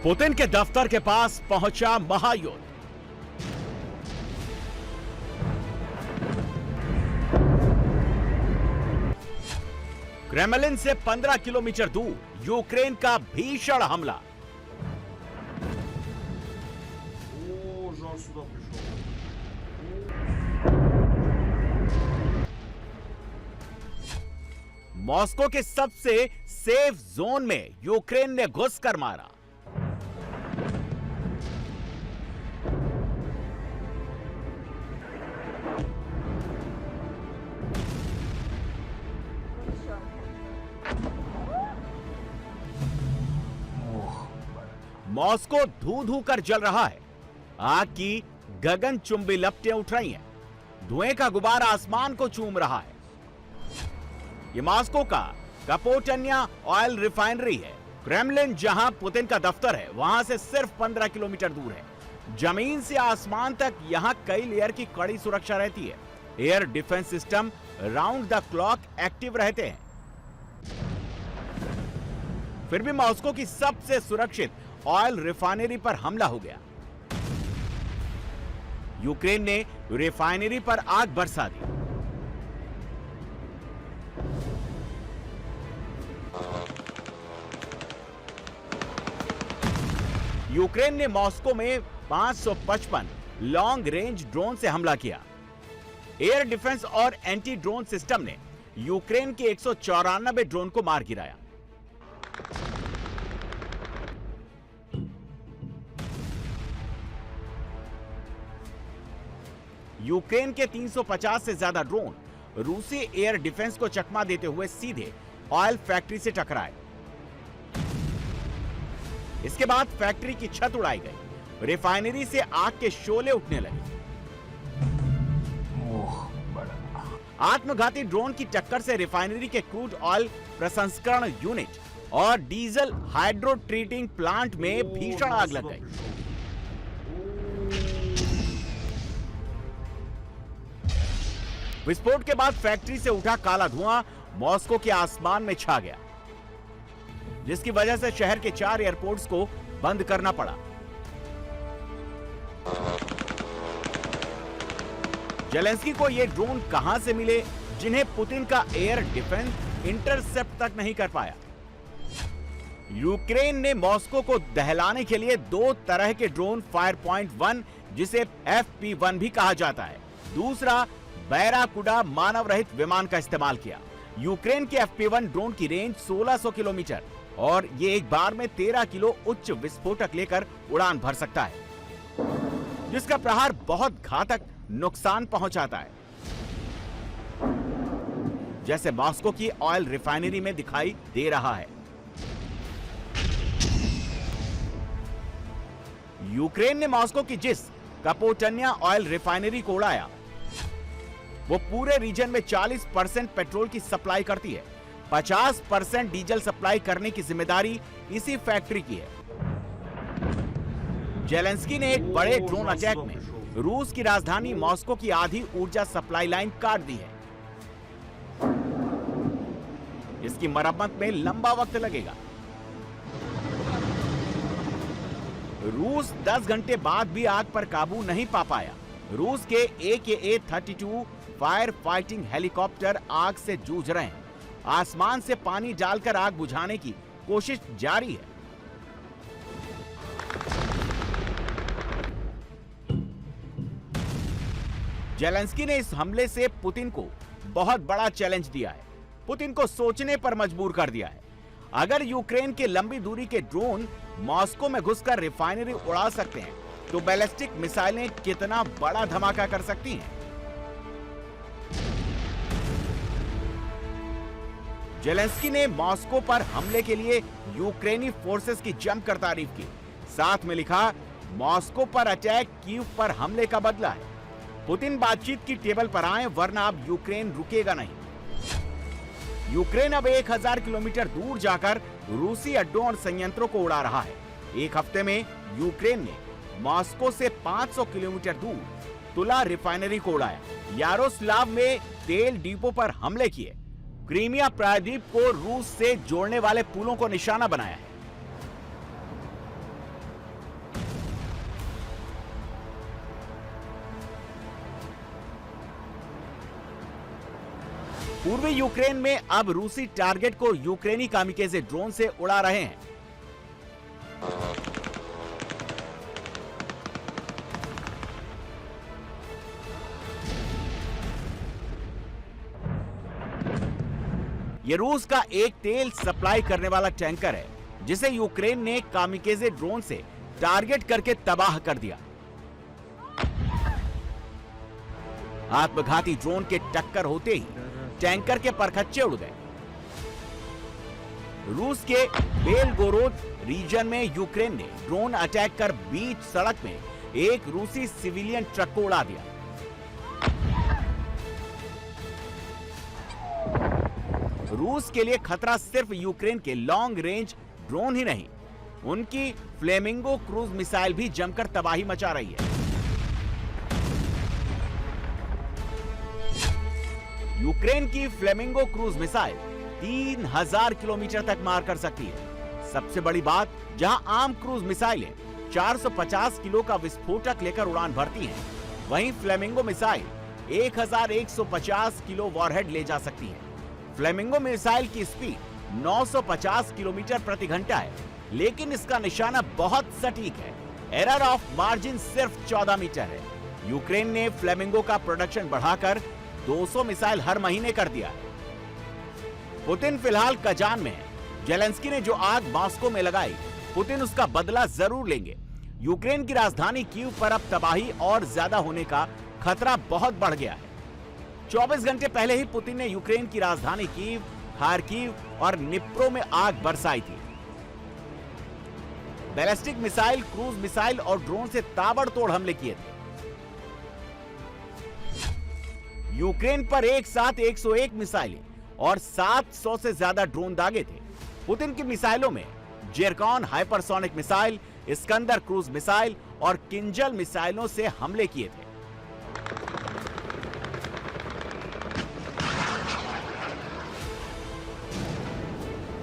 Putin के दफ्तर के पास पहुंचा महायुद्ध। क्रेमलिन से 15 किलोमीटर दूर यूक्रेन का भीषण हमला। मॉस्को के सबसे सेफ जोन में यूक्रेन ने घुसकर मारा। मॉस्को धू धू कर जल रहा है। आग की गगनचुंबी लपटें उठ रही हैं। धुएं का गुब्बार आसमान को चूम रहा है। ये मॉस्को का कपोटन्या ऑयल रिफाइनरी है। क्रेमलिन जहां पुतिन का दफ्तर है, वहां से सिर्फ 15 किलोमीटर दूर है। जमीन से आसमान तक यहां कई लेयर की कड़ी सुरक्षा रहती है। Air defence system round the clock active रहते हैं। फिर भी मॉस्को की सबसे सुरक्षित ऑयल रिफाइनरी पर हमला हो गया। यूक्रेन ने रिफाइनरी पर आग बरसा दी। यूक्रेन ने मॉस्को में 555 लॉन्ग रेंज ड्रोन से हमला किया। एयर डिफेंस और एंटी ड्रोन सिस्टम ने यूक्रेन के 194 ड्रोन को मार गिराया। यूक्रेन के 350 से ज्यादा ड्रोन रूसी एयर डिफेंस को चकमा देते हुए सीधे ऑयल फैक्ट्री से टकराए। इसके बाद फैक्ट्री की छत उड़ाई गई। रिफाइनरी से आग के शोले उठने लगे। आत्मघाती ड्रोन की टक्कर से रिफाइनरी के क्रूड ऑयल प्रसंस्करण यूनिट और डीजल हाइड्रो ट्रीटिंग प्लांट में भीषण आग लग गई। विस्फोट के बाद फैक्ट्री से उठा काला धुआं मॉस्को के आसमान में छा गया, जिसकी वजह से शहर के 4 एयरपोर्ट्स को बंद करना पड़ा। जेलेंस्की को ये ड्रोन कहां से मिले, जिन्हें पुतिन का एयर डिफेंस इंटरसेप्ट तक नहीं कर पाया। यूक्रेन ने मॉस्को को दहलाने के लिए 2 तरह के ड्रोन फायरपॉइंट 1, जिसे FP1 भी कहा जाता है, दूसरा बैराकुडा मानव रहित विमान का इस्तेमाल किया। यूक्रेन के FP1 ड्रोन की रेंज 1600 किलोमीटर और ये एक बार में 13 किलो उच्च विस्फोटक लेकर उड़ान भर सकता है, जिसका प्रहार बहुत घातक नुकसान पहुंचाता है, जैसे मॉस्को की ऑयल रिफाइनरी में दिखाई दे रहा है। यूक्रेन ने मॉस्को की जिस कपोटन्या ऑयल रिफाइनरी को उड़ाया, वो पूरे रीजन में 40% पेट्रोल की सप्लाई करती है। 50% डीजल सप्लाई करने की जिम्मेदारी इसी फैक्ट्री की है। जेलेंस्की ने एक बड़े ड्रोन अटैक में रूस की राजधानी मॉस्को की आधी ऊर्जा सप्लाई लाइन काट दी है। इसकी मरम्मत में लंबा वक्त लगेगा। रूस 10 घंटे बाद भी आग पर काबू नहीं पा पाया। रूस के AK-32 फायर फाइटिंग हेलीकॉप्टर आग से जूझ रहे हैं। आसमान से पानी डालकर आग बुझाने की कोशिश जारी है। जेलेंस्की ने इस हमले से पुतिन को बहुत बड़ा चैलेंज दिया है। पुतिन को सोचने पर मजबूर कर दिया है। अगर यूक्रेन के लंबी दूरी के ड्रोन मॉस्को में घुसकर रिफाइनरी उड़ा सकते हैं, तो बैलिस्टिक मिसाइलें कितना बड़ा धमाका कर सकती हैं। जेलेंस्की ने मॉस्को पर हमले के लिए यूक्रेनी फोर्सेस की जमकर तारीफ की। साथ में लिखा, मॉस्को पर अटैक कीव पर हमले का बदला है। पुतिन बातचीत की टेबल पर आए, वरना अब यूक्रेन रुकेगा नहीं। यूक्रेन अब 1000 किलोमीटर दूर जाकर रूसी अड्डों और संयंत्रों को उड़ा रहा है। एक हफ्ते में यूक्रेन ने मॉस्को से 500 किलोमीटर दूर तुला रिफाइनरी को उड़ाया। यारोस्लाव में तेल डिपो पर हमले किए। क्रीमिया प्रायद्वीप को रूस से जोड़ने वाले पुलों को निशाना बनाया है। पूर्वी यूक्रेन में अब रूसी टारगेट को यूक्रेनी कामिकेजे ड्रोन से उड़ा रहे हैं। ये रूस का एक तेल सप्लाई करने वाला टैंकर है, जिसे यूक्रेन ने कामिकेजे ड्रोन से टारगेट करके तबाह कर दिया। आत्मघाती ड्रोन के टक्कर होते ही टैंकर के परखच्चे उड़ गए। रूस के बेलगोरोद रीजन में यूक्रेन ने ड्रोन अटैक कर बीच सड़क में एक रूसी सिविलियन ट्रक को उड़ा दिया। रूस के लिए खतरा सिर्फ यूक्रेन के लॉन्ग रेंज ड्रोन ही नहीं, उनकी फ्लेमिंगो क्रूज मिसाइल भी जमकर तबाही मचा रही है। यूक्रेन की फ्लेमिंगो क्रूज मिसाइल 3000 किलोमीटर तक मार कर सकती है। सबसे बड़ी बात, जहां आम क्रूज मिसाइलें 450 किलो का विस्फोटक लेकर उड़ान भरती हैं, वहीं फ्लेमिंगो मिसाइल 1150 किलो वॉरहेड ले जा सकती है। फ्लेमिंगो मिसाइल की स्पीड 950 किलोमीटर प्रति घंटा है, लेकिन इसका निशाना बहुत सटीक है। एरर ऑफ मार्जिन सिर्फ 14 मीटर है। यूक्रेन ने फ्लेमिंगो का प्रोडक्शन बढ़ाकर 200 मिसाइल हर महीने कर दिया है। पुतिन फिलहाल कजान में है। जेलेंस्की ने जो आग मॉस्को में लगाई, पुतिन उसका बदला जरूर लेंगे। यूक्रेन की राजधानी कीव पर अब तबाही और ज्यादा होने का खतरा बहुत बढ़ गया है। 24 घंटे पहले ही पुतिन ने यूक्रेन की राजधानी कीव, खार्किव और निप्रो में आग बरसाई थी। बैलिस्टिक मिसाइल, क्रूज मिसाइल और ड्रोन से ताबड़तोड़ हमले किए थे। यूक्रेन पर एक साथ 101 मिसाइलें और 700 से ज्यादा ड्रोन दागे थे। पुतिन की मिसाइलों में जेरकॉन hypersonic missile, Iskander cruise missile और किंजल मिसाइलों से हमले किए थे।